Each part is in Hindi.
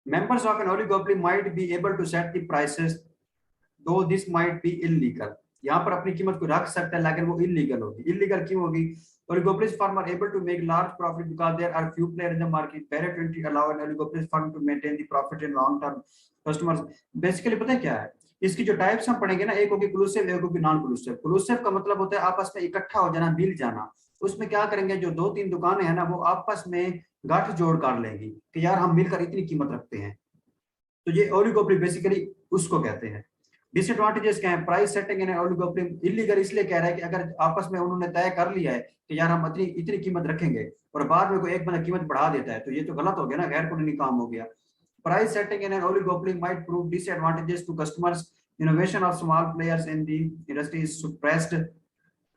Members of an oligopoly might be able to set the prices, though this might be illegal. यहाँ पर अपनी कीमत को रख सकते हैं लेकिन वो इलीगल होगी। इलीगल क्यों होगी? Oligopolist firms are able to make large profit because there are few players in the market. Barrier to entry allow an oligopolist firm to maintain the profit in long term. Customers basically पता है क्या है इसकी जो टाइप्स हम पढ़ेंगे ना, एक होगी क्लूसिव, एक होगी नॉन क्लूसिव। क्लूसिव का मतलब होता है आपस में इकट्ठा हो जाना, मिल जाना। उसमें क्या करेंगे, जो 2-3 दुकानें हैं ना वो आपस में गांठ जोड़ कर लेंगी कि यार हम मिलकर इतनी कीमत रखते हैं। तो ये ओलिगोपोली बेसिकली उसको कहते हैं। डिसएडवांटेजेस क्या है? प्राइस सेटिंग इन ओलिगोपोली इलीगल इसलिए कह रहा है कि अगर आपस में उन्होंने तय कर लिया है कि यार हम इतनी इतनी कीमत रखेंगे और बाद में कोई एक बंदा कीमत बढ़ा देता है तो ये तो गलत हो गया ना, गैर कानूनी काम हो गया। Price setting in an oligopoly might prove disadvantages to customers, innovation of small players in the industry is suppressed.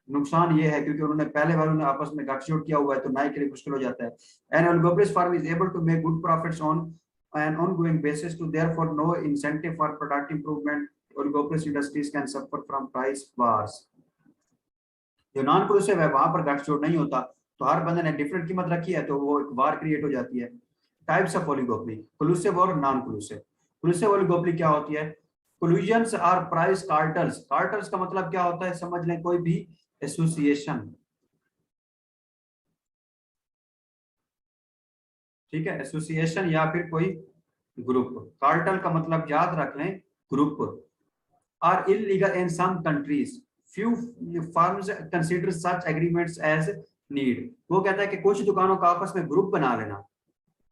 नुकसान ये है क्योंकि उन्होंने पहले बार उन्हें आपस में गठजोड़ किया हुआ है तो नए के लिए मुश्किल हो जाता है। An oligopolist firm is able to make good profits on an ongoing basis to therefore no incentive for product improvement. Oligopolist industries can suffer from price wars. जो नॉन क्लूसिव है वहां पर गठजोड़ नहीं होता तो हर बंदे ने डिफरेंट कीमत रखी है तो वो एक वार क्रिएट हो जाती है। टाइप्स ऑफ ओलिगोपोली, क्लूसिव और नॉन क्लूसिव। क्लूसिव ओलिगोपोली क्या होती है? Collusions are price cartels. Cartels का मतलब क्या होता है समझ लें, कोई भी एसोसिएशन, ठीक है, एसोसिएशन या फिर कोई ग्रुप। कार्टल का मतलब याद रख लें group. Are illegal in some countries, few firms consider such agreements as need. वो कहता है कि कुछ दुकानों का आपस में ग्रुप बना लेना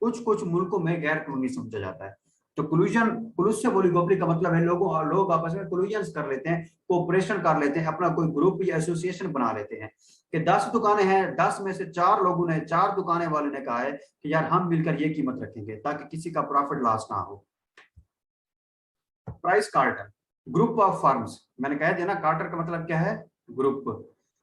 कुछ कुछ मुल्कों में गैर कानूनी समझा जाता है। तो कोलिजन, कोलिजिव ओलिगोपोली का मतलब है लोग आपस में कोलिजन कर लेते हैं, कोऑपरेशन कर लेते हैं, अपना कोई ग्रुप या एसोसिएशन बना लेते हैं कि 10 दुकानें हैं, 10 में से 4 लोगों ने, 4 दुकानें वाले ने कहा है कि यार हम मिलकर ये कीमत रखेंगे ताकि किसी का प्रॉफिट लॉस ना हो। Price cartel, group of firms. मैंने कह दिया ना कार्टर का मतलब क्या है? Group.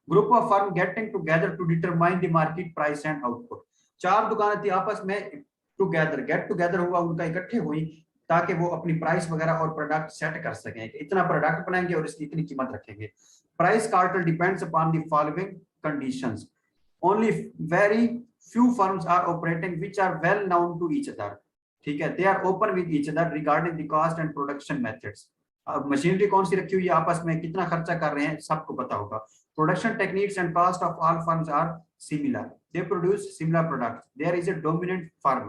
Group of firm getting together to determine the market price and output. 4 दुकानें थी आपस में टुगेदर, गेट टुगेदर हुआ उनका, इकट्ठे हुई ताकि वो अपनी प्राइस वगैरह और प्रोडक्ट सेट कर सकें कि इतना प्रोडक्ट बनाएंगे और इसकी इतनी कीमत रखेंगे। Price cartel depends upon the following conditions. Only very few firms are operating which are well known to each other, ठीक है, they are open with each other regarding the cost and production methods. अब मशीनरी कौन सी रखी हुई है, आपस में कितना खर्चा कर रहे हैं सबको पता होगा। Production techniques and cost of all firms are similar, they produce similar products, there is a dominant firm,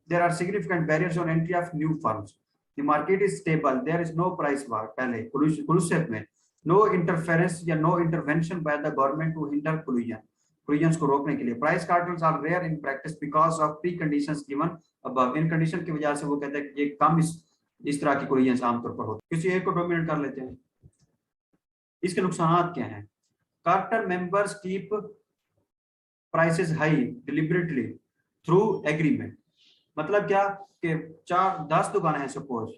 there are significant barriers on entry of new firms, the market is stable, there is no price war। पहले collusive में no interference या no intervention by the government to hinder collusions को रोकने के लिए। price cartels are rare in practice because of preconditions given above। In condition की वजह से वो कहते हैं कि ये कम इस तरह की collusions आमतौर पर होती है, किसी एक को डोमिनेट कर लेते हैं। इसके नुकसान क्या हैं? Cartel members keep prices high deliberately through agreement. मतलब क्या कि 10 दुकानें हैं, सपोज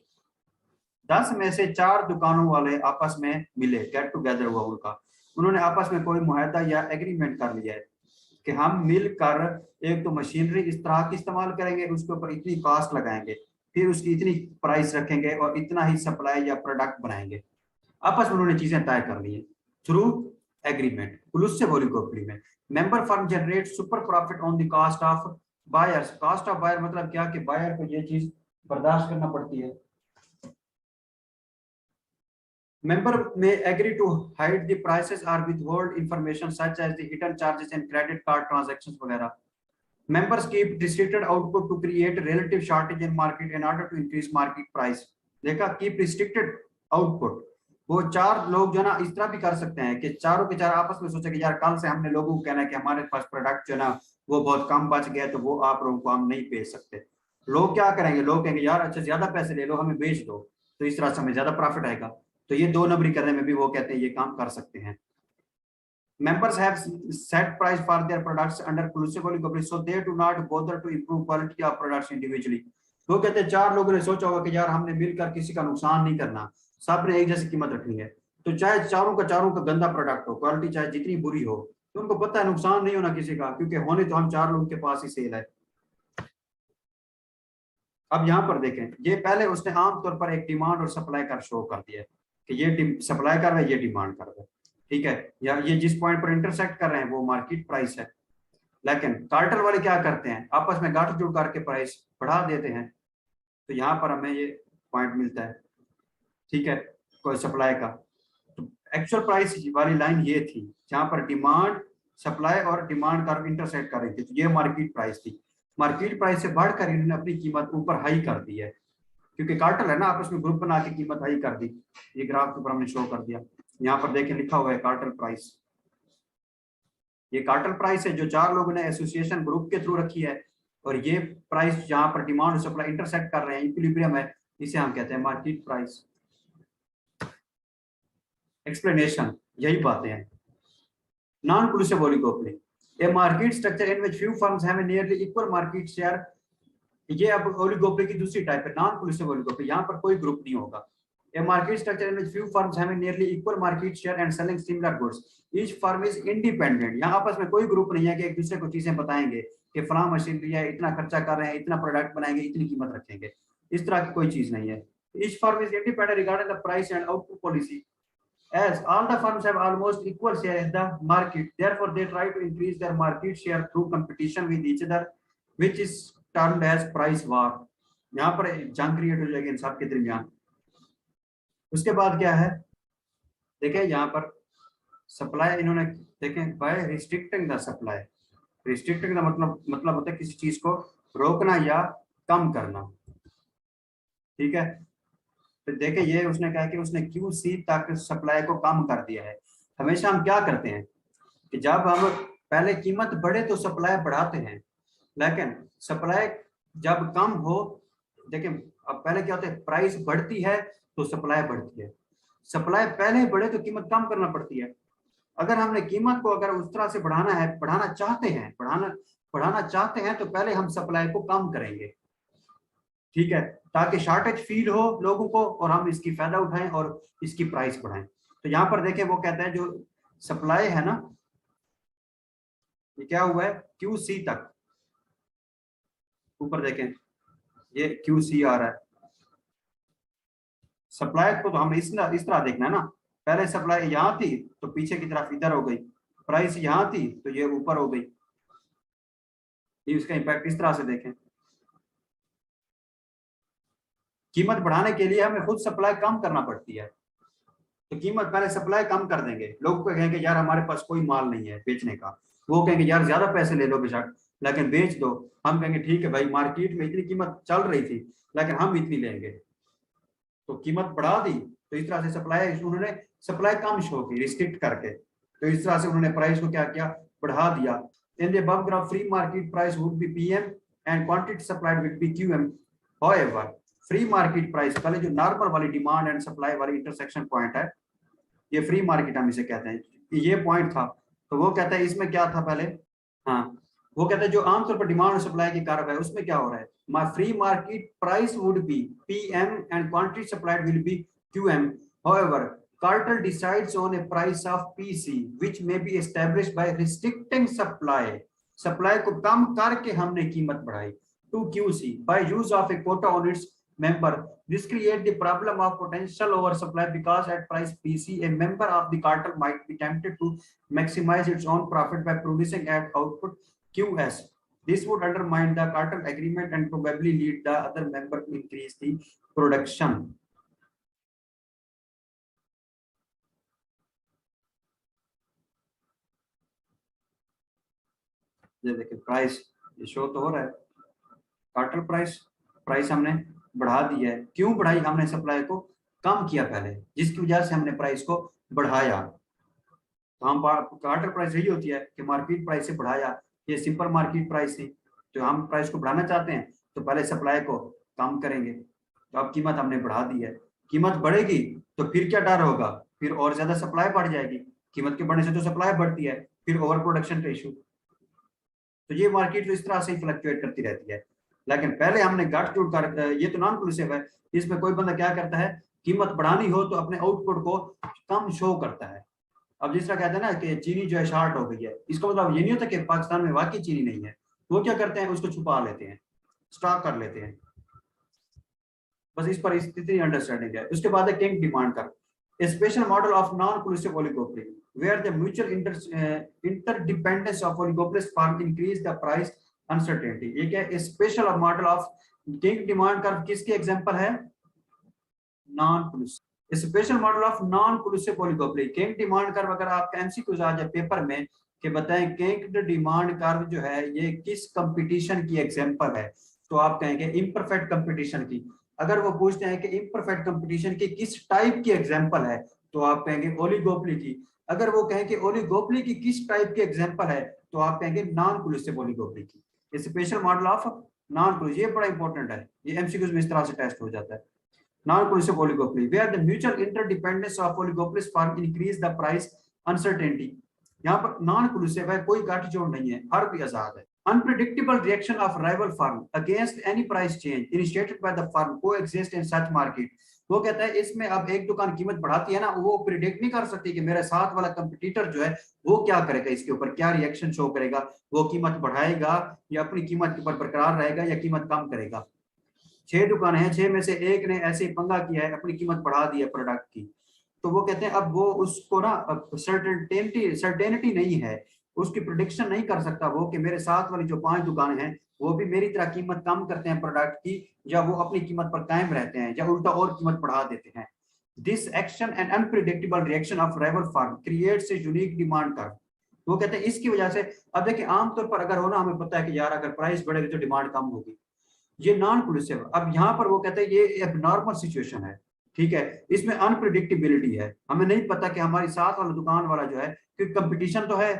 10 में से 4 दुकानों वाले आपस में मिले, गेट टुगेदर हुआ उनका, उन्होंने आपस में कोई मुआहदा या एग्रीमेंट कर लिया है कि हम मिलकर एक तो मशीनरी इस तरह की इस्तेमाल करेंगे, उसके ऊपर इतनी कॉस्ट लगाएंगे, फिर उसकी इतनी प्राइस रखेंगे और इतना ही सप्लाई या प्रोडक्ट बनाएंगे। आपस में उन्होंने चीजें तय कर ली है थ्रू एग्रीमेंट। क्लूसिव ओलिगोपोली में member firm generate super profit on the cost of buyers. Cost of buyer मतलब क्या कि बायर को ये चीज बर्दाश्त करना पड़ती है। Member may agree to hide the prices are withhold information such as the hidden charges and credit card transactions वगैरह। Members keep restricted output to create relative shortage in market in order to increase market price। देखा, keep restricted output। वो 4 लोग जो ना इस तरह भी कर सकते हैं कि चारों के चार आपस में सोचे कि यार कल से हमने लोगों को कहना है कि हमारे पास प्रोडक्ट जो ना वो बहुत कम बच गया तो वो आप लोगों को हम नहीं बेच सकते। लोग क्या करेंगे, लोग कहेंगे यार अच्छा ज्यादा पैसे ले लो हमें बेच दो तो इस तरह से हमें ज्यादा प्रॉफिट आएगा। तो ये 2 नंबरी करने में भी वो कहते हैं ये काम कर सकते हैं। Members have set price for their products under exclusive oligopoly, so they do not bother to improve quality of products individually। वो कहते हैं 4 लोगों ने सोचा होगा कि यार हमने मिलकर किसी का नुकसान नहीं करना, सबने एक जैसी कीमत रखनी है, तो चाहे चारों का गंदा प्रोडक्ट हो, क्वालिटी चाहे जितनी बुरी हो, तो उनको पता है नुकसान नहीं होना किसी का, क्योंकि होने तो हम 4 लोगों के पास ही सेल है। अब यहाँ पर देखें, ये पहले उसने आमतौर पर एक डिमांड और सप्लाई कर शो कर दिया कि ये सप्लाई कर रहा है, ये डिमांड कर रहा है, ठीक है, या ये जिस पॉइंट पर इंटरसेक्ट कर रहे हैं वो मार्केट प्राइस है। लेकिन कार्टर वाले क्या करते हैं, आपस में गांठ जोड़ करके प्राइस बढ़ा देते हैं। तो यहाँ पर हमें ये पॉइंट मिलता है, ठीक है, कोई सप्लाई का। तो एक्चुअल प्राइस वाली लाइन ये थी जहाँ पर डिमांड सप्लाई और डिमांड का इंटरसेक्ट कर रही थी, तो ये मार्केट प्राइस थी। मार्केट प्राइस से बढ़कर इन्होंने अपनी कीमत ऊपर हाई कर दी है, क्योंकि कार्टेल है ना, आपस में ग्रुप बना के कीमत हाई कर दी। ये ग्राफ के ऊपर हमने शो कर दिया, यहाँ पर देखें लिखा हुआ है कार्टेल प्राइस। ये कार्टेल प्राइस है जो 4 लोगों ने एसोसिएशन ग्रुप के थ्रू रखी है, और ये प्राइस जहां पर डिमांड और सप्लाई इंटरसेक्ट कर रहे हैं, इक्विलिब्रियम है, इसे हम कहते हैं मार्केट प्राइस। एक्सप्लेनेशन यही बातें हैं। Non collusive oligopoly, a market structure in which few firms have nearly equal market share. ये अब ओलिगोपोली की दूसरी टाइप है, नॉन कोलिसिव ओलिगोपोली। यहाँ पर कोई ग्रुप नहीं होगा। A market structure in which few firms have nearly equal market share and selling similar goods. Each firm is independent. यहाँ आपस में कोई ग्रुप नहीं है कि एक दूसरे को चीजें बताएंगे कि फलां मशीनरी है, इतना खर्चा कर रहे हैं, इतना प्रोडक्ट बनाएंगे, इतनी कीमत रखेंगे, इस तरह की कोई चीज नहीं है। Each firm is independent regarding the price and output policy. As all the firms have almost equal share in the market, therefore they try to increase their market share through competition with each other, which is termed as price war. यहाँ पर जंग क्रिएट हो जाएगी इन सब के दरमियान। उसके बाद क्या है, देखें यहाँ पर सप्लाई इन्होंने देखें by restricting the supply. Restricting का मतलब होता है किसी चीज को रोकना या कम करना, ठीक है। तो देखें ये उसने कहा कि उसने QC तक सप्लाई को कम कर दिया है। हमेशा हम क्या करते हैं कि जब हम पहले कीमत बढ़े तो सप्लाई बढ़ाते हैं, लेकिन सप्लाई जब कम हो, देखें अब पहले क्या होता है, प्राइस बढ़ती है तो सप्लाई बढ़ती है, सप्लाई पहले बढ़े तो कीमत कम करना पड़ती है। अगर हमने कीमत को अगर उस तरह से बढ़ाना है, बढ़ाना चाहते हैं तो पहले हम सप्लाई को कम करेंगे, ठीक है, ताकि शॉर्टेज फील हो लोगों को और हम इसकी फायदा उठाएं और इसकी प्राइस बढ़ाएं। तो यहाँ पर देखें वो कहता है जो सप्लाई है ना, ये क्या हुआ है QC तक, ऊपर देखें ये QC आ रहा है। सप्लाई को तो हमने इस तरह देखना है ना, पहले सप्लाई यहाँ थी तो पीछे की तरफ इधर हो गई, प्राइस यहाँ थी तो ये ऊपर हो गई। ये उसका इंपैक्ट इस तरह से देखें। कीमत बढ़ाने के लिए हमें खुद सप्लाई कम करना पड़ती है, तो कीमत पहले सप्लाई कम कर देंगे, लोग को कहेंगे यार हमारे पास कोई माल नहीं है बेचने का, वो कहेंगे यार ज्यादा पैसे ले लो बेशक लेकिन बेच दो। हम कहेंगे ठीक है भाई मार्केट में इतनी कीमत चल रही थी लेकिन हम इतनी लेंगे, तो कीमत बढ़ा दी। तो इस तरह से सप्लाई उन्होंने सप्लाई कम शो की रिस्ट्रिक्ट करके, तो इस तरह से उन्होंने प्राइस को क्या किया, बढ़ा दिया। In the above graph free market price would be PM and quantity supplied will be QM। However free market price, पहले जो नॉर्मल वाली डिमांड एंड सप्लाई वाली इंटरसेक्शन पॉइंट है, ये फ्री मार्केट हम इसे कहते हैं, ये पॉइंट था। तो वो कहता है इसमें क्या था पहले, हाँ वो कहता है जो आमतौर पर डिमांड और सप्लाई की कारक है उसमें क्या हो रहा है, my free market price would be PM and quantity supplied will be QM. However, cartel decides on a price of PC which may be established by restricting supply. Supply को कम करके हमने कीमत बढ़ाई to QC by use of a quota on its member. This creates the problem of potential oversupply because at price PC a member of the cartel might be tempted to maximize its own profit by producing at output QS. This would undermine the cartel agreement and probably lead the other member to increase the production. ये देखिए प्राइस ये शो तो हो रहा है, कार्टेल प्राइस हमने बढ़ा दी है। क्यों बढ़ाई हमने, सप्लाई को कम किया पहले, जिसकी वजह से हमने प्राइस को बढ़ाया। तो हम कार्टेल प्राइस यही होती है कि मार्केट प्राइस से बढ़ाया, ये सिंपल मार्केट प्राइस थी, तो हम प्राइस को बढ़ाना चाहते हैं तो पहले सप्लाई को कम करेंगे। तो अब कीमत हमने बढ़ा दी है, कीमत बढ़ेगी तो फिर क्या डर होगा, फिर और ज्यादा सप्लाई बढ़ जाएगी, कीमत के बढ़ने से तो सप्लाई बढ़ती है, फिर ओवर प्रोडक्शन का इशू। तो ये मार्केट तो इस तरह से ही फ्लक्चुएट करती रहती है। लेकिन पहले हमने गट टूट कर, ये तो नॉन कोलिसिव है, इसमें कोई बंदा क्या करता है, कीमत बढ़ानी हो तो अपने आउटपुट को कम शो करता है। अब जिस तरह कहते हैं ना कि चीनी जो है शॉर्ट हो गई है, इसका मतलब ये नहीं होता कि पाकिस्तान में वाकई चीनी नहीं है, वो क्या करते हैं उसको छुपा लेते हैं, स्टॉक कर लेते हैं, बस इस पर इतनी अंडरस्टैंडिंग है। उसके बाद है किंग डिमांड कर, a special model of non-collusive oligopoly where the mutual interdependence of oligopolist firm increase the price uncertainty. ये क्या है? Special model of kinked demand curve किसके एग्जांपल है? Non collusive. Special model of non collusive oligopoly. Kinked demand curve अगर आपका एमसीक्यूज आ जाए पेपर में कि बताएं किंग डिमांड कर्व जो है ये किस कंपटीशन की एग्जांपल है, तो आप कहेंगे इम्परफेक्ट कंपटीशन की। अगर वो पूछते हैं कि इम्परफेक्ट कंपटीशन की किस टाइप की एग्जांपल है, तो आप कहेंगे ओलिगोपोली की। अगर वो कहें कि ओलिगोपोली की किस टाइप की एग्जांपल है, तो आप कहेंगे नॉन कोलिसिव ओलिगोपोली की। स्पेशल मॉडल ऑफ नॉन कोलिसिव, ये बड़ा इंपॉर्टेंट है, ये एमसीक्यूज में इस तरह से टेस्ट हो जाता है। Non-cohesive oligopoly, where the mutual interdependence of oligopolies firm increase the price uncertainty। यहाँ पर नॉन कोलिसिव है, कोई गाठजोड़ नहीं है, हर भी आजाद है। Unpredictable reaction of rival firm against any price change initiated by the firm coexist in such market। वो कहता है इसमें अब एक दुकान कीमत बढ़ाती है ना, वो प्रिडिक्ट नहीं कर सकती कि मेरे साथ वाला कंपटीटर जो है वो क्या करेगा, इसके ऊपर क्या रिएक्शन शो करेगा, वो कीमत बढ़ाएगा या अपनी कीमत के ऊपर बरकरार रहेगा या कीमत कम करेगा। 6 दुकानें हैं, 6 में से एक ने ऐसे ही पंगा किया है, अपनी कीमत बढ़ा दी है प्रोडक्ट की, तो वो कहते हैं अब वो उसको ना सर्टेनिटी नहीं है, उसकी प्रोडिक्शन नहीं कर सकता वो कि मेरे साथ वाली जो 5 दुकानें हैं वो भी मेरी तरह कीमत कम करते हैं प्रोडक्ट की, या वो अपनी कीमत पर कायम रहते हैं, या उल्टा और कीमत बढ़ा देते हैं। This action and unpredictable reaction of rival firm creates a unique demand curve. वो कहते हैं इसकी वजह से, अब देखिए आमतौर पर अगर हो ना, हमें पता है कि यार अगर प्राइस बढ़ेगी तो डिमांड कम होगी, ये नॉन कोलिसिव। अब यहाँ पर वो कहते हैं ये एबनॉर्मल सिचुएशन है, ठीक है, इसमें अनप्रिडिक्टेबिलिटी है, हमें नहीं पता कि हमारी साथ वाला दुकान वाला जो है, क्योंकि कंपटीशन तो है,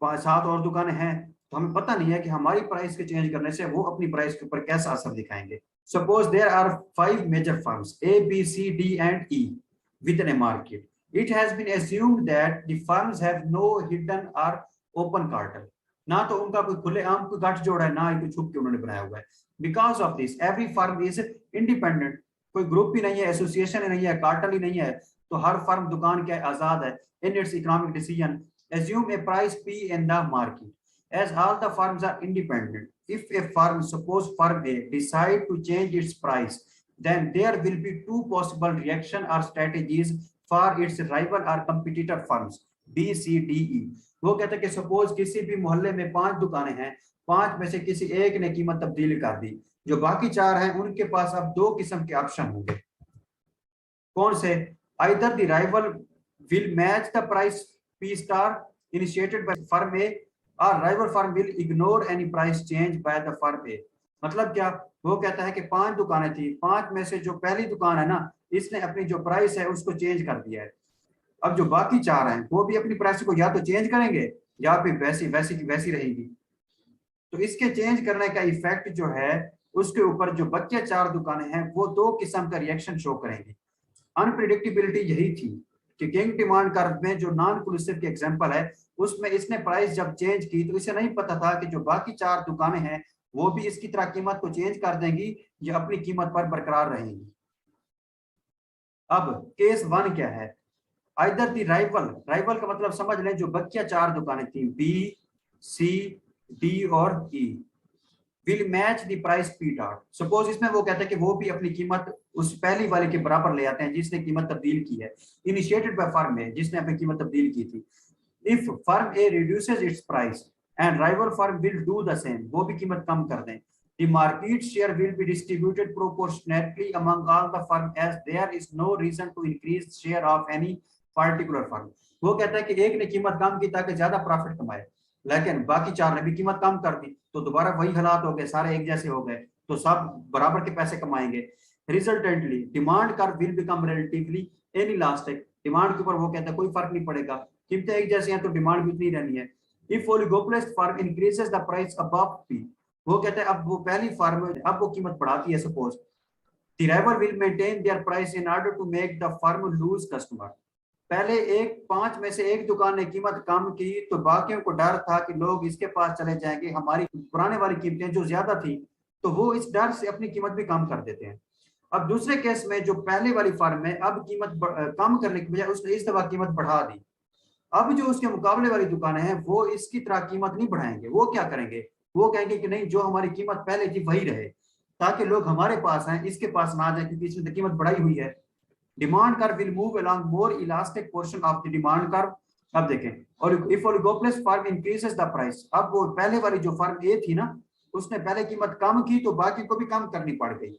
7 और दुकानें हैं, तो हमें पता नहीं है कि हमारी प्राइस के चेंज करने से वो अपनी प्राइस के ऊपर कैसा असर दिखाएंगे। Suppose there are 5 major firms A, B, C, D and E within a market. It has been assumed that the firms have no hidden or open cartel। ना तो उनका कोई खुलेआम कोई गठजोड़ है, ना ही कोई छुप के उन्होंने बनाया हुआ है। Because of this, every firm is independent। कोई ग्रुप भी नहीं है, एसोसिएशन ही नहीं है, कार्टल ही नहीं है, तो हर फर्म दुकान क्या है, आजाद है। In its economic decision, assume a price P in the market, as all the firms are independent. If a firm, suppose firm A, decide to change its price, then there will be 2 possible reaction or strategies for its rival or competitor firms B, C, D, E। वो कहते हैं कि सपोज किसी भी मोहल्ले में 5 दुकानें हैं, 5 में से किसी एक ने कीमत तब्दील कर दी, जो बाकी 4 हैं उनके पास अब 2 किस्म के ऑप्शन होंगे। कौन से? Either the rival will match the price P star initiated by firm A, or rival firm will ignore any price change by the firm A। मतलब क्या? वो कहता है कि 5 दुकानें थी, 5 में से जो पहली दुकान है ना, इसने अपनी जो प्राइस है उसको चेंज कर दिया है। अब जो बाकी 4 हैं वो भी अपनी प्राइस को या तो चेंज करेंगे या फिर वैसी वैसी की वैसी रहेगी। तो इसके चेंज करने का इफेक्ट जो है उसके ऊपर जो बच्चे 4 दुकानें हैं वो 2 किस्म का रिएक्शन शो करेंगी। अनप्रिडिक्टेबिलिटी यही थी कि किंग डिमांड कर्व में जो नॉन कोलिसिव की एग्जांपल है उसमें इसने प्राइस जब चेंज की तो इसे नहीं पता था कि जो बाकी 4 दुकानें हैं वो भी इसकी तरह कीमत को चेंज कर देंगी या अपनी कीमत पर बरकरार रहेंगी। अब केस 1 क्या है? आइदर दी राइवल, राइवल का मतलब समझ लें जो बच्चा 4 दुकानें थी B, C, D और E, will match the price P dot. Suppose इसमें वो कहते हैं कि वो भी अपनी कीमत उस पहली वाले के बराबर ले आते हैं जिसने कीमत तब्दील की है, इनिशिएटेड बाय फर्म ए, जिसने अपनी कीमत तब्दील की थी। If firm A reduces its price and rival firm will do the same, वो भी कीमत कम कर दें, the market share will be distributed proportionately among all the firm as there is no reason to increase share of any particular firm. वो कहता है कि एक ने कीमत कम की ताकि ज्यादा प्रॉफिट कमाए, लेकिन बाकी 4 ने भी कीमत कम कर दी तो दोबारा वही हालात हो गए, सारे एक जैसे हो गए, तो सब बराबर के पैसे कमाएंगे। Resultantly demand curve will become relatively inelastic. Demand के ऊपर वो कहता है कोई फर्क नहीं पड़ेगा, कीमतें एक जैसी हैं तो डिमांड भी इतनी रहनी है। If oligopolist firm increases the price above P, वो कहते हैं अब वो पहली फर्म अब वो कीमत बढ़ाती है, suppose the rival will maintain their price in order to make the firm lose customer. पहले 5 में से एक दुकान ने कीमत कम की तो बाकियों को डर था कि लोग इसके पास चले जाएंगे, हमारी पुराने वाली कीमतें जो ज्यादा थी, तो वो इस डर से अपनी कीमत भी कम कर देते हैं। अब दूसरे केस में जो पहले वाली फर्म है अब कीमत कम करने की बजाय उसने इस दफा कीमत बढ़ा दी। अब जो उसके मुकाबले वाली दुकानें हैं वो इसकी तरह कीमत नहीं बढ़ाएंगे, वो क्या करेंगे, वो कहेंगे कि नहीं जो हमारी कीमत पहले थी वही रहे ताकि लोग हमारे पास आए, इसके पास ना आ जाए क्योंकि इसमें कीमत बढ़ाई हुई है। Demand curve will move along more elastic portion of the demand curve. अब देखें, और if oligopolist firm increases the price, अब वो पहले वाली जो फर्म ए थी ना उसने पहले कीमत कम की तो बाकी को भी कम करनी पड़ गई,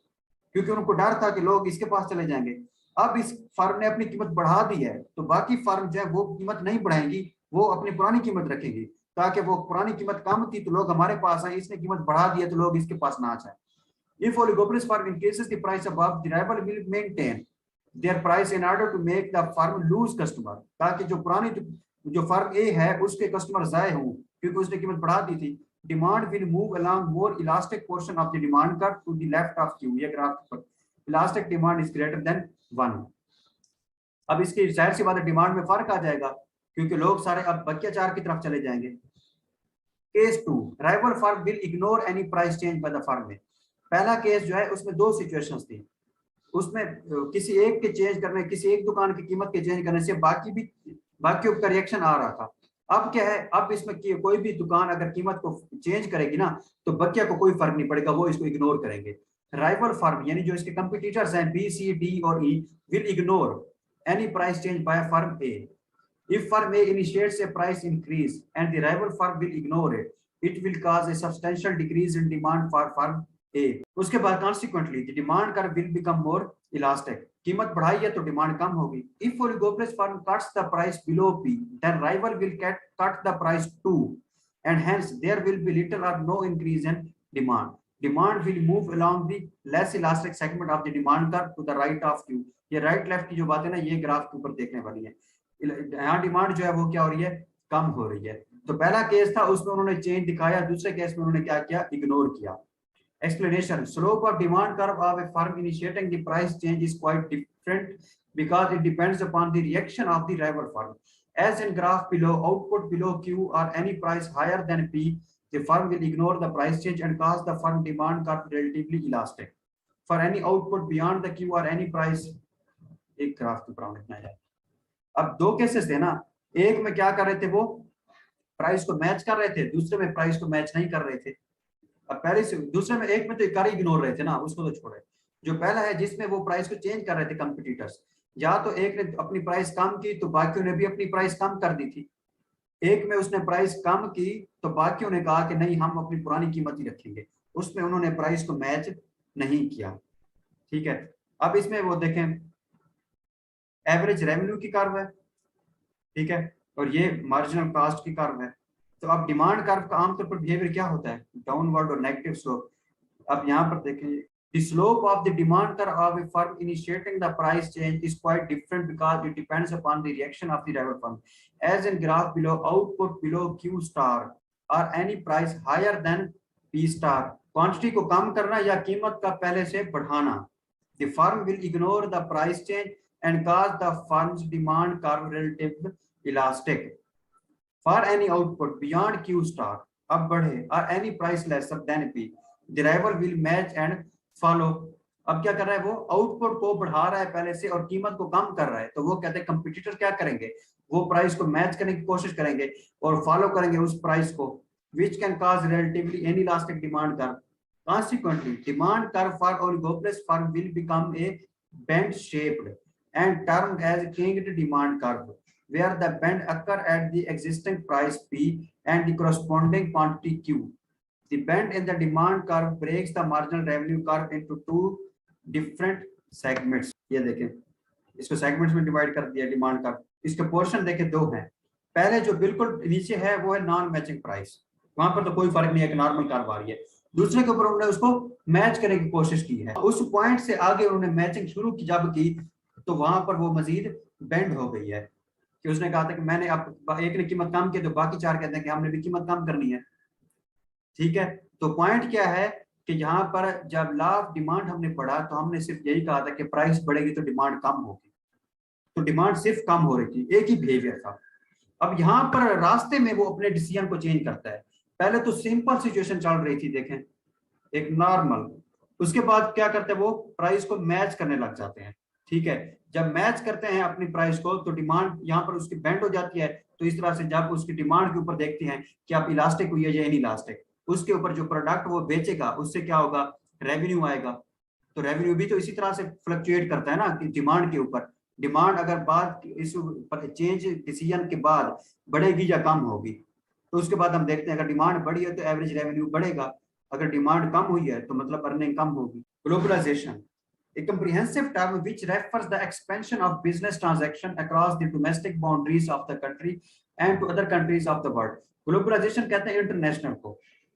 क्योंकि उनको डर था कि लोग इसके पास चले जाएंगे। अब इस फर्म ने अपनी कीमत बढ़ा दी है तो बाकी फर्म जो है वो कीमत नहीं बढ़ाएंगी, वो अपनी पुरानी कीमत रखेंगी, ताकि वो पुरानी कीमत कम थी तो लोग हमारे पास आए, इसने कीमत बढ़ा दी है तो लोग इसके पास ना जाए। If oligopolist firm increases the price above, the rival will maintain their price in order to make the firm lose customer, ताकि जो पुरानी जो फर्म ए है उसके कस्टमर जाए हों क्योंकि उसने कीमत बढ़ा दी थी। Demand will move along more elastic portion of the demand curve to the left of Q, ये ग्राफ पर elastic demand is greater than 1। अब इसकी जाहिर सी बात है डिमांड में फर्क आ जाएगा क्योंकि लोग सारे अब बकिया चार की तरफ चले जाएंगे। Case 2, rival firm will ignore any price change by the firm. पहला केस जो है उसमें दो सिचुएशंस थी, उसमें किसी एक के चेंज करने, किसी एक दुकान की कीमत के चेंज करने से बाकियों का रिएक्शन आ रहा था। अब क्या है, अब इसमें कोई भी दुकान अगर कीमत को चेंज करेगी ना तो बकिया को कोई फर्क नहीं पड़ेगा, वो इसको इग्नोर करेंगे। राइवल फर्म यानी जो इसके कंपटीटर्स हैं बी, सी, डी और E will ignore any price change by firm A. If firm A initiates a price increase and the rival firm will ignore it, it will cause a substantial decrease in demand for firm A. उसके बाद consequently the demand curve will become more elastic. कीमत बढ़ाई है तो डिमांड कम होगी। If oligopolist firm cuts the price below P, then rival will cut the price too, and hence there will be little or no increase in demand. Demand will move along the less elastic segment of the demand curve to the right of Q. ये राइट लेफ्ट की जो बात है ना, ये ग्राफ के ऊपर देखने वाली है। यहाँ डिमांड जो है वो क्या हो रही है, कम हो रही है। तो पहला केस था उसमें उन्होंने चेंज दिखाया, दूसरे केस में उन्होंने क्या किया, इग्नोर किया। Explanation, slope of demand curve of a firm initiating the price change is quite different because it depends upon the reaction of the rival firm. As in graph below, output below Q और any price higher than P, the firm will ignore the price change and cause the firm demand curve relatively elastic. For any output beyond the Q or any price, एक ग्राफ के ऊपर लिखना है। अब दो केसेस थे ना, एक में क्या कर रहे थे, वो प्राइस को मैच कर रहे थे, दूसरे में प्राइस को मैच नहीं कर रहे थे। अब पहले से दूसरे में, एक में तो कर इग्नोर रहे थे ना, उसको तो छोड़े। जो पहला है जिसमें वो प्राइस को चेंज कर रहे थे कंपटीटर्स, या तो एक ने अपनी प्राइस कम की तो बाकियों ने भी अपनी प्राइस कम कर दी थी। एक में उसने प्राइस कम की तो बाकियों ने कहा कि नहीं हम अपनी पुरानी कीमत ही रखेंगे, उसमें उन्होंने प्राइस को मैच नहीं किया। ठीक है, अब इसमें वो देखें एवरेज रेवेन्यू की कर्व है, ठीक है, और ये मार्जिनल कॉस्ट की कर्व है। तो अब डिमांड कर्व का आमतौर पर बिहेवियर क्या होता है, डाउनवर्ड और नेगेटिव स्लोप। अब यहाँ पर देखें, the slope of the demand curve of a firm initiating the price change is quite different because it depends upon the reaction of the rival firm. As in graph below, output below Q star or any price higher than P star, quantity को कम करना या कीमत का पहले से बढ़ाना, the firm will ignore the price change and cause the firm's demand curve relatively elastic. For any output beyond Q star, अब बढ़े, or any price lesser than P, the rival will match and follow. अब क्या कर रहा है, वो आउटपुट को बढ़ा रहा है पहले से और कीमत को कम कर रहा है, तो वो कहते हैं कंपटीटर क्या करेंगे, वो प्राइस को मैच करने की कोशिश करेंगे और फॉलो करेंगे उस प्राइस को, which can cause relatively inelastic demand curve. Consequently, demand curve for oligopolist firm will become a bend shaped and termed as kinked demand curve, where the bend occur at the existing price P and the corresponding quantity Q. The bend in the demand curve breaks the marginal revenue curve into two different segments. ये देखें, इसको सेगमेंट्स में डिवाइड कर दिया डिमांड कर्व। इसके पोर्शन देखें दो हैं, पहले जो बिल्कुल नीचे है वो है नॉन मैचिंग प्राइस, वहां पर तो कोई फर्क नहीं है कि नॉर्मल कर्व आ रही है। दूसरे के ऊपर उन्होंने उसको मैच करने की कोशिश की है, उस पॉइंट से आगे उन्होंने मैचिंग शुरू की जब की तो वहां पर वो मजीद बेंड हो गई है कि उसने कहा था कि मैंने अब एक ने कीमत कम की तो बाकी चार कहते हैं कि हमने भी कीमत कम करनी है। ठीक है, तो पॉइंट क्या है कि यहाँ पर जब लॉ ऑफ डिमांड हमने पढ़ा तो हमने सिर्फ यही कहा था कि प्राइस बढ़ेगी तो डिमांड कम होगी, तो डिमांड सिर्फ कम हो रही थी, एक ही बिहेवियर था। अब यहाँ पर रास्ते में वो अपने डिसीजन को चेंज करता है। पहले तो सिंपल सिचुएशन चल रही थी, देखें एक नॉर्मल, उसके बाद क्या करते हैं वो प्राइस को मैच करने लग जाते हैं। ठीक है, जब मैच करते हैं अपनी प्राइस को तो डिमांड यहाँ पर उसकी बेंड हो जाती है। तो इस तरह से जब उसकी डिमांड के ऊपर देखते हैं कि आप इलास्टिक हुई है या इनइलास्टिक, उसके ऊपर जो प्रोडक्ट वो बेचेगा उससे क्या होगा, रेवेन्यू आएगा। तो रेवेन्यू भी तो इसी तरह से फ्लक्चुएट करता है ना कि डिमांड के ऊपर, डिमांड अगर बाद इस चेंज डिसीजन के बाद बढ़ेगी या कम होगी, तो उसके बाद हम देखते हैं अगर डिमांड बढ़ी है तो एवरेज रेवेन्यू बढ़ेगा, अगर डिमांड कम हुई है तो मतलब अर्निंग कम होगी। Globalization, a comprehensive term which refers the expansion of business transaction across the domestic boundaries of the country and to other countries of the world। Globalization कहते हैं इंटरनेशनल को,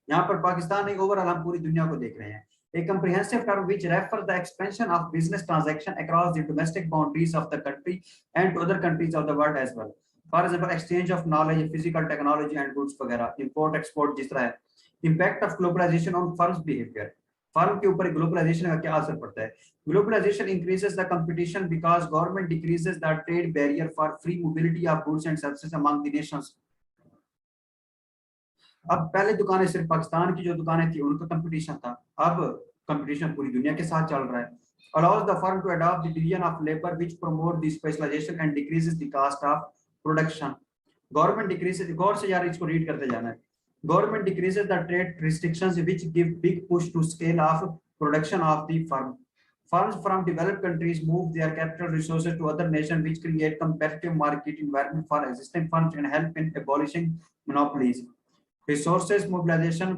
यहाँ पर पाकिस्तान नहीं, ओवरऑल हम पूरी दुनिया को देख रहे हैं। A comprehensive term which refers the expansion of business transaction across the domestic boundaries of the country and to other countries of the world as well। For example, exchange of knowledge, physical technology and goods वगैरह, import export जिस तरह है। Impact of globalization on firms behavior, firm के ऊपर ग्लोबलाइजेशन का क्या असर पड़ता है। Globalization increases the competition because government decreases the trade barrier for free mobility of goods and services among the nations. अब पहले दुकानें सिर्फ पाकिस्तान की जो दुकानें थी उनका कंपटीशन था, अब कंपटीशन पूरी दुनिया के साथ चल रहा है। allows the firm to adopt the division of labor which promote the specialization and decreases the cost of production। Government decreases, गौर से यार इसको रीड करते जाना है। Government decreases the trade restrictions which give big push to scale of production of the firm। Firms from developed countries move their capital resources to other nations which create competitive market environment for existing firms and help in abolishing monopolies। Resources mobilization,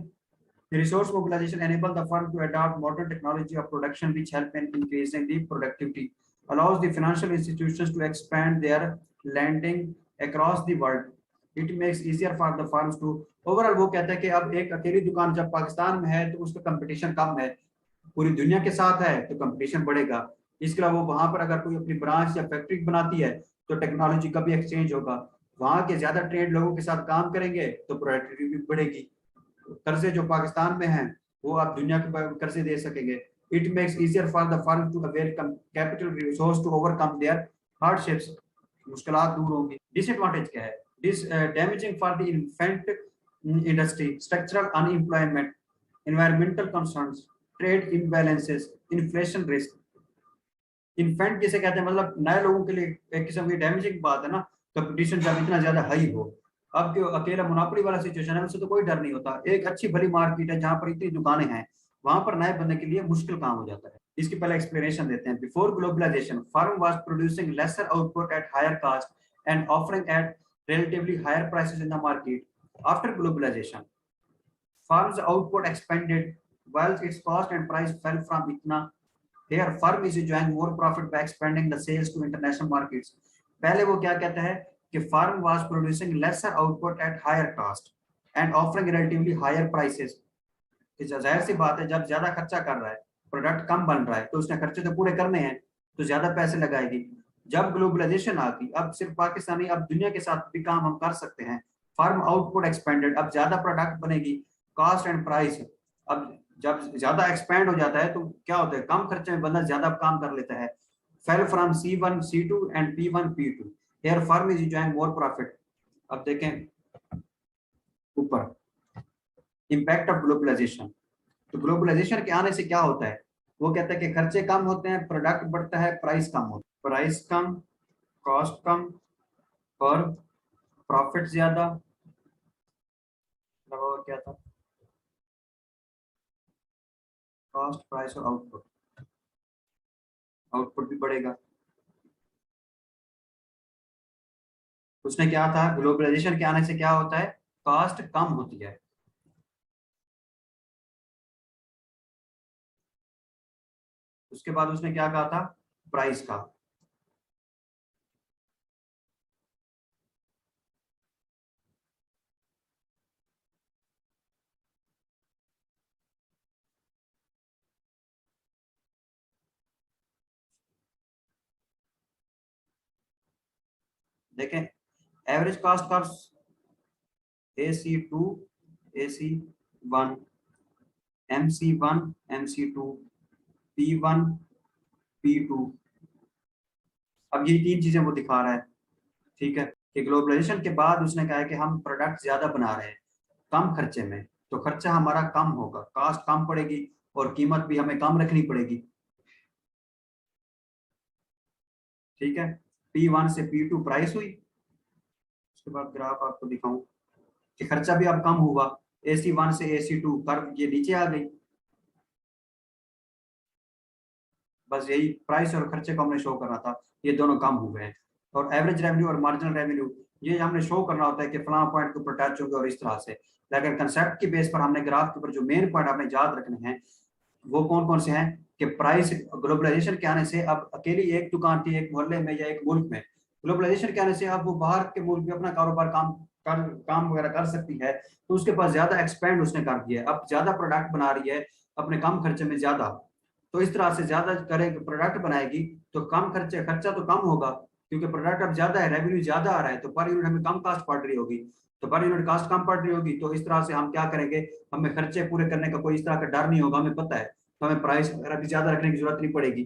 resource mobilization enable the firm to adopt modern technology of production which help in increasing the productivity। Allows the financial institutions to expand their lending across the world। It makes easier for the firms to, overall वो कहता है कि अब एक अकेली दुकान जब पाकिस्तान में है तो उसका कंपटीशन कम है, पूरी दुनिया के साथ है तो कंपटीशन बढ़ेगा। इसके अलावा वहां पर अगर कोई अपनी ब्रांच या फैक्ट्री बनाती है तो टेक्नोलॉजी का भी एक्सचेंज होगा, वहां के ज्यादा ट्रेड लोगों के साथ काम करेंगे तो प्रोडक्टिविटी भी बढ़ेगी। कर्जे जो पाकिस्तान में हैं वो आप दुनिया के कर्जे दे सकेंगे। It makes easier for the firm to avail capital resource to overcome their hardships, मुश्किलात दूर होंगी। डिसएडवांटेज क्या है, this damaging for the infant industry, structural unemployment, environmental concerns, trade imbalances, inflation risk। Infant किसे कहते हैं, मतलब नए लोगों के लिए एक किस्म की डैमेजिंग बात है ना, कंपटीशन जब इतना ज्यादा हाई हो। अब जो अकेला मोनोपोली वाला सिचुएशन है उससे तो कोई डर नहीं होता, एक अच्छी भली मार्केट है जहां पर इतनी दुकानें हैं वहां पर नए बंदे के लिए मुश्किल काम हो जाता है। इसकी पहले एक्सप्लेनेशन देते हैं। Before globalization firm was producing lesser output at higher cost and offering at relatively higher prices in the market. After globalization, firm's output expanded while its cost and price fell from itna। Here, firm is enjoying more profit by expanding the sales to international markets। पहले वो क्या कहता है कि firm was producing lesser output at higher cost and offering relatively higher prices। जाहिर सी बात है, जब ज्यादा खर्चा कर रहा है, प्रोडक्ट कम बन रहा है तो उसने खर्चे तो पूरे करने हैं तो ज्यादा पैसे लगाएगी। जब ग्लोबलाइजेशन आ गई, अब सिर्फ पाकिस्तानी, अब दुनिया के साथ भी काम हम कर सकते हैं। फर्म आउटपुट एक्सपेंडेड, अब ज्यादा प्रोडक्ट बनेगी, कॉस्ट एंड प्राइस। अब जब ज्यादा एक्सपेंड हो जाता है तो क्या होता है, कम खर्चे में बंदा ज्यादा काम कर लेता है। Fell from C1 C2 and P1 P2। Here firm is enjoying more profit. अब देखें ऊपर, इंपैक्ट ऑफ ग्लोबलाइजेशन। तो ग्लोबलाइजेशन के आने से क्या होता है, वो कहता है कि खर्चे कम होते हैं, प्रोडक्ट बढ़ता है, प्राइस कम होता है। प्राइस कम, कॉस्ट कम और प्रॉफिट ज्यादा। और क्या था, कॉस्ट प्राइस और आउटपुट, आउटपुट भी बढ़ेगा। उसने क्या था, ग्लोबलाइजेशन के आने से क्या होता है, कॉस्ट कम होती है। उसके बाद उसने क्या कहा था, प्राइस का। देखें average cost curves, AC2 AC1 MC1 MC2 P1 P2। अब ये तीन चीजें वो दिखा रहा है, ठीक है, कि ग्लोबलाइजेशन के बाद उसने कहा है कि हम प्रोडक्ट ज्यादा बना रहे हैं कम खर्चे में, तो खर्चा हमारा कम होगा, कॉस्ट कम पड़ेगी और कीमत भी हमें कम रखनी पड़ेगी। ठीक है, P1 से P2 प्राइस हुई। उसके बाद ग्राफ आपको दिखाऊं कि खर्चा भी अब कम हुआ, AC1 से AC2 कर्व ये नीचे आ गई। बस यही प्राइस और खर्चे को हमने शो करना था, ये दोनों कम हुए हैं। और एवरेज रेवेन्यू और मार्जिनल रेवेन्यू, ये हमने शो करना होता है कि फलां पॉइंट के ऊपर टच होंगे और इस तरह से। लेकिन कंसेप्ट की बेस पर हमने ग्राफ के ऊपर जो मेन पॉइंट आपने याद रखने हैं वो कौन कौन से हैं कि प्राइस ग्लोबलाइजेशन के आने से अब अकेली एक दुकान थी एक मोहल्ले में या एक मुल्क में, ग्लोबलाइजेशन के आने से अब वो बाहर के मुल्क में अपना कारोबार काम वगैरह कर सकती है, तो उसके पास ज्यादा एक्सपेंड उसने कर दिया है, अब ज्यादा प्रोडक्ट बना रही है अपने कम खर्चे में ज्यादा। तो इस तरह से ज्यादा करेगी प्रोडक्ट बनाएगी तो कम खर्चा तो कम होगा, क्योंकि प्रोडक्ट अब ज्यादा है, रेवेन्यू ज्यादा आ रहा है, तो पर यूनिट हमें कम कास्ट पड़ रही होगी। तो पर यूनिट कास्ट कम पड़ रही होगी तो इस तरह से हम क्या करेंगे, हमें खर्चे पूरे करने का कोई इस तरह का डर नहीं होगा, हमें पता है, तो हमें प्राइस वगैरह भी ज्यादा रखने की जरूरत नहीं पड़ेगी।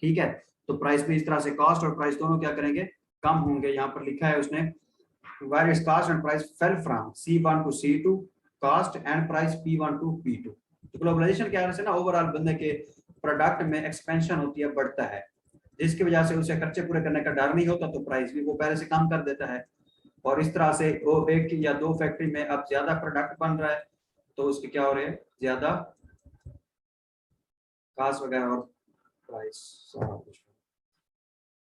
ठीक है, तो प्राइस भी इस तरह से कॉस्ट और प्राइस दोनों क्या करेंगे, कम होंगे। यहाँ पर लिखा है उसने various cost and price fell from C1 to C2, cost and price P1 to P2। तो ग्लोबलाइजेशन के आने से ना ओवरऑल बंदे के प्रोडक्ट में एक्सपेंशन होती है, बढ़ता है, जिसकी वजह से उसे खर्चे पूरे करने का डर नहीं होता, तो प्राइस भी वो पहले से कम कर देता है। और इस तरह से वो एक या दो फैक्ट्री में अब ज्यादा प्रोडक्ट बन रहा है तो उसके क्या हो रहे हैं, ज्यादा कास्ट वगैरह और प्राइस सारा कुछ।